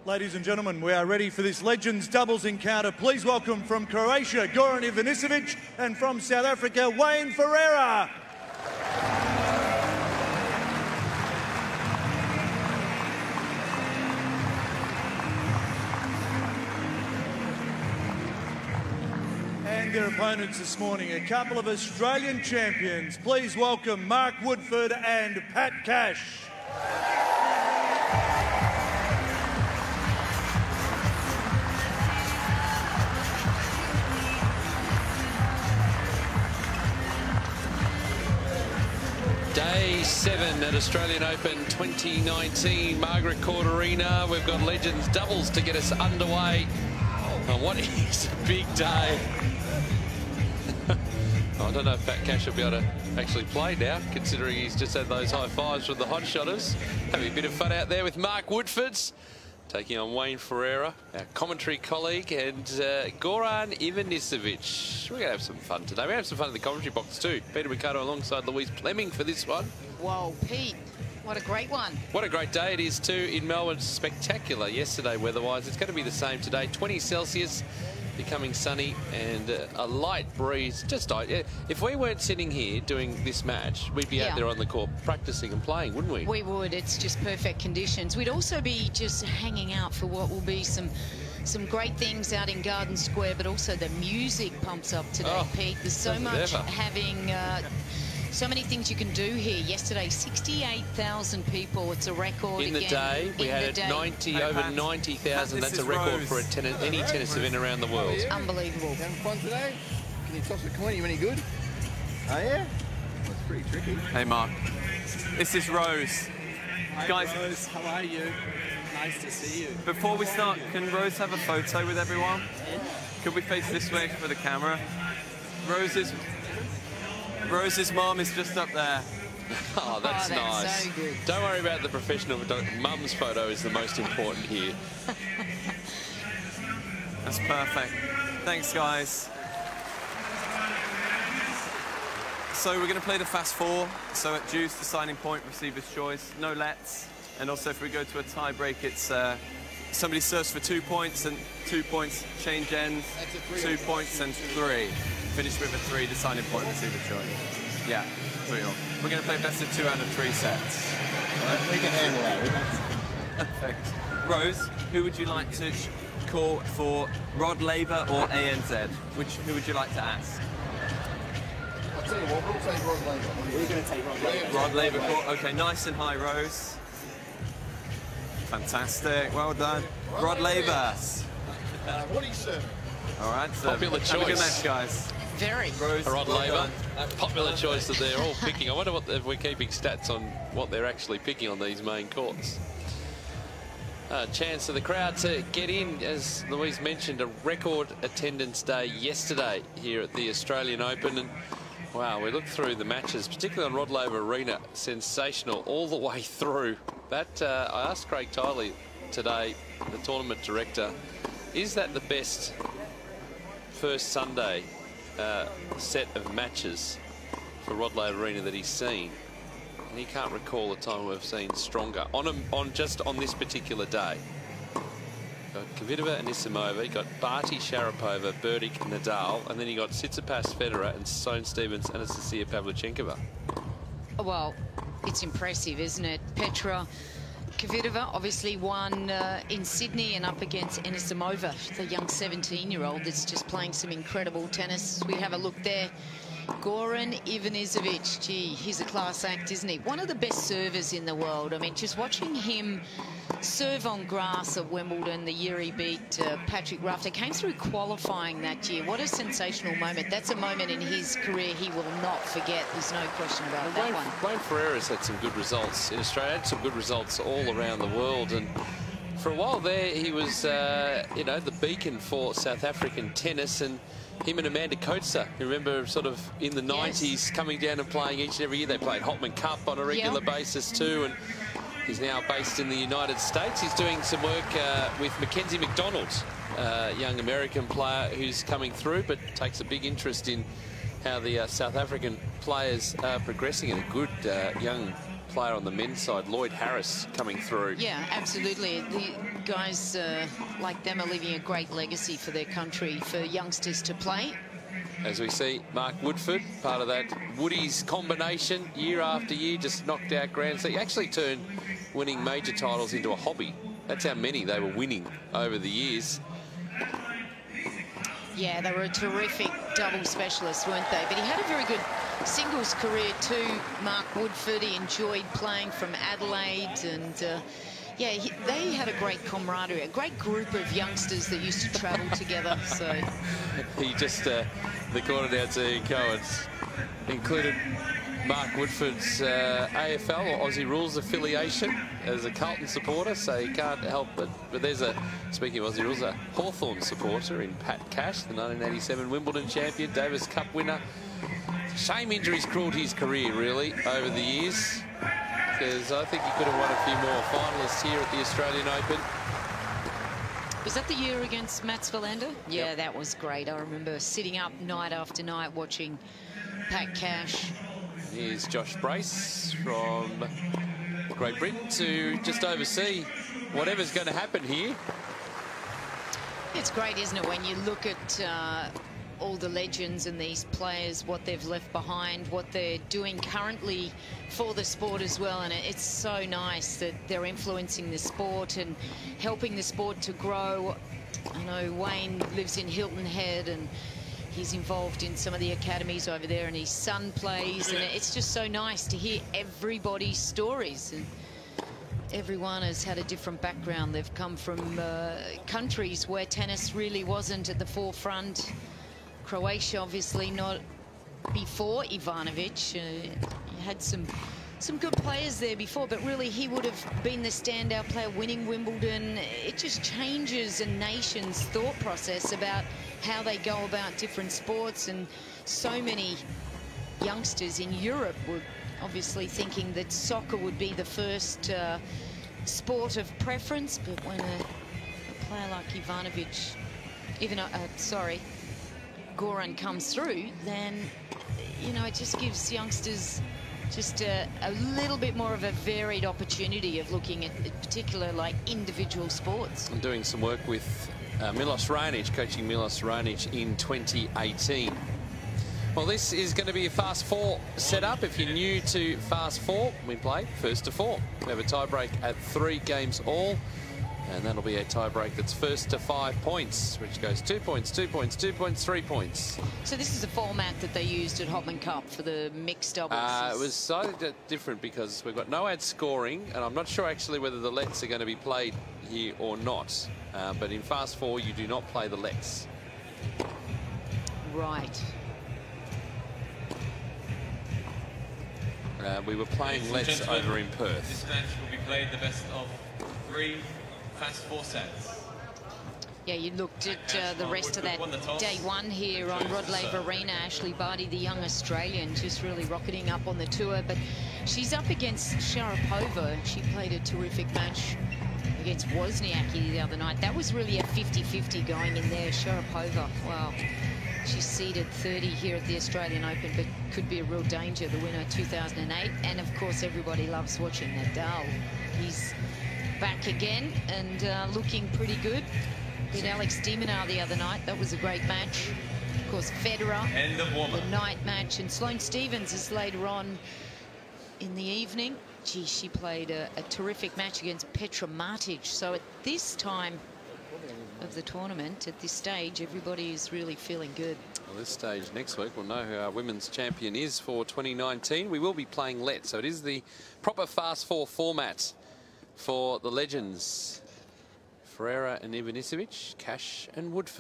Ladies and gentlemen, we are ready for this Legends doubles encounter. Please welcome from Croatia, Ivanisevic, and from South Africa, Ferreira. And their opponents this morning, a couple of Australian champions. Please welcome Mark Woodforde and Pat Cash. Day 7 at Australian Open 2019, Margaret Court Arena. We've got Legends doubles to get us underway on what is a big day. I don't know if Pat Cash will be able to actually play now, considering he's just had those high fives with the hot shotters. Having a bit of fun out there with Mark Woodforde, taking on Ferreira, our commentary colleague, and Ivanisevic. We're going to have some fun today. We have some fun in the commentary box too. Peter Ricardo alongside Louise Fleming for this one. Whoa, Pete, what a great one. What a great day it is too in Melbourne. Spectacular yesterday weather-wise. It's going to be the same today. 20 Celsius, becoming sunny, and a light breeze. Just if we weren't sitting here doing this match, we'd be out there on the court practicing and playing, wouldn't we? We would. It's just perfect conditions. We'd also be just hanging out for what will be some great things out in Garden Square, but also the music pumps up today, Pete. There's so much having so many things you can do here. Yesterday, 68,000 people. It's a record. In the day, we had over 90,000. That's a record for any tennis event around the world. Unbelievable. Having fun today? Can you toss a coin? You any good? Oh, yeah? That's pretty tricky. Hey, Mark. This is Rose. Hi, guys. Rose, how are you? Nice to see you. Before we start, can Rose have a photo with everyone? Could we face this way for the camera? Rose's mom is just up there. Oh, that's nice. So good. Don't worry about the professional. Mum's photo is the most important here. That's perfect. Thanks, guys. So we're going to play the fast four. So at deuce, the signing point, receiver's choice. No lets. And also, if we go to a tie break, it's somebody serves for 2 points, and 2 points, change ends, 2 points and 3. Finish with a 3, the signing point, receiver choice. Yeah, 3 all. We're going to play best of 2 out of 3 sets. We can handle that. Perfect. Rose, who would you like to call for Rod Laver or ANZ? Who would you like to ask? I'll tell you what, we'll take Rod Laver. We're going to take Rod Laver. Rod Laver call. Okay, nice and high, Rose. Fantastic, well done. Rod Laver. What are you serving? All right, so popular choice. Have a good match, guys. Very. Rose, Rod Laver, popular choice that they're all picking. I wonder if we're keeping stats on what they're actually picking on these main courts. Chance for the crowd to get in, as Louise mentioned, a record attendance day yesterday here at the Australian Open. And wow, we looked through the matches, particularly on Rod Laver Arena, sensational all the way through. That I asked Craig Tiley today, the tournament director, is that the best first Sunday set of matches for Rod Laver Arena that he's seen? And he can't recall a time we've seen stronger just on this particular day. Got Kvitova and Anisimova, you got Barty, Sharapova, Berdych, Nadal, and then you got Tsitsipas, Federer, and Sloane Stephens, Anastasia Pavlyuchenkova. Well, it's impressive, isn't it? Petra Kvitova obviously won in Sydney and up against Anisimova, the young 17-year-old that's just playing some incredible tennis. We have a look there. Ivanisevic, gee, he's a class act, isn't he? One of the best servers in the world. I mean, just watching him serve on grass at Wimbledon the year he beat Patrick Rafter, came through qualifying that year. What a sensational moment. That's a moment in his career he will not forget. There's no question about that one. Ferreira's had some good results in Australia, had some good results all around the world, and for a while there he was, you know, the beacon for South African tennis. And him and Amanda Coetzer, who remember sort of in the 90s coming down and playing each and every year. They played Hopman Cup on a regular basis too, and he's now based in the United States. He's doing some work with Mackenzie McDonald, young American player who's coming through, but takes a big interest in how the South African players are progressing, and a good young player on the men's side, Lloyd Harris, coming through. Yeah, absolutely. The guys like them are leaving a great legacy for their country, for youngsters to play. As we see, Mark Woodforde, part of that Woodies combination, year after year, just knocked out Grand Slam. He actually turned winning major titles into a hobby. That's how many they were winning over the years. Yeah, they were a terrific double specialist, weren't they? But he had a very good singles career too, Mark Woodforde. He enjoyed playing from Adelaide, and yeah, they had a great camaraderie, a great group of youngsters that used to travel together. So he just, the court announcer, Cohen's included Mark Woodforde's AFL or Aussie Rules affiliation as a Carlton supporter, so you can't help it. But there's a, speaking of Aussie Rules, a Hawthorn supporter in Pat Cash, the 1987 Wimbledon champion, Davis Cup winner. Shame injuries cruelled his career, really, over the years, because I think he could have won a few more finalists here at the Australian Open. Was that the year against Mats Wilander? Yeah, Yep. That was great. I remember sitting up night after night watching Pat Cash. Here's Josh Brace from Great Britain to just oversee whatever's going to happen here. It's great, isn't it, when you look at all the legends and these players, what they've left behind, what they're doing currently for the sport as well. And it's so nice that they're influencing the sport and helping the sport to grow. I know Wayne lives in Hilton Head, and he's involved in some of the academies over there, and his son plays, and it's just so nice to hear everybody's stories. And everyone has had a different background. They've come from countries where tennis really wasn't at the forefront. Croatia, obviously, not before Ivanisevic. He had some good players there before, but really he would have been the standout player, winning Wimbledon. It just changes a nation's thought process about how they go about different sports. And so many youngsters in Europe were obviously thinking that soccer would be the first sport of preference, but when a player like Ivanisevic, Goran comes through, then, you know, it just gives youngsters just a little bit more of a varied opportunity of looking at particular, like, individual sports. I'm doing some work with Milos Raonic, coaching Milos Raonic in 2018. Well, this is going to be a fast four setup. If you're new to fast four, we play first to four. We have a tie-break at 3 games all, and that'll be a tie-break that's first to 5 points, which goes 2 points, 2 points, 2 points, 3 points. So this is a format that they used at Hopman Cup for the mixed doubles. It was slightly different because we've got no ad scoring, and I'm not sure actually whether the lets are going to be played here or not. But in fast four, you do not play the lets. Right. We were playing lets over in Perth. This match will be played the best of 3 fast 4 sets. Yeah, you looked at the rest of that day one here on Rod Laver Arena. Ashley Barty, the young Australian, just really rocketing up on the tour. But she's up against Sharapova. She played a terrific match against Wozniacki the other night. That was really a 50-50 going in there. Sharapova, wow. She's seeded 30 here at the Australian Open, but could be a real danger, the winner 2008. And of course, everybody loves watching Nadal. He's back again and looking pretty good. Beat Alex de Minaur the other night. That was a great match. Of course, Ferreira, the night match. And Sloane Stephens is later on in the evening. Gee, she played a terrific match against Petra Martic. So at this time of the tournament, at this stage, everybody is really feeling good. Well, this stage next week, we'll know who our women's champion is for 2019. We will be playing let, so it is the proper fast four format for the legends. Ferreira and Ivanisevic, Cash and Woodforde.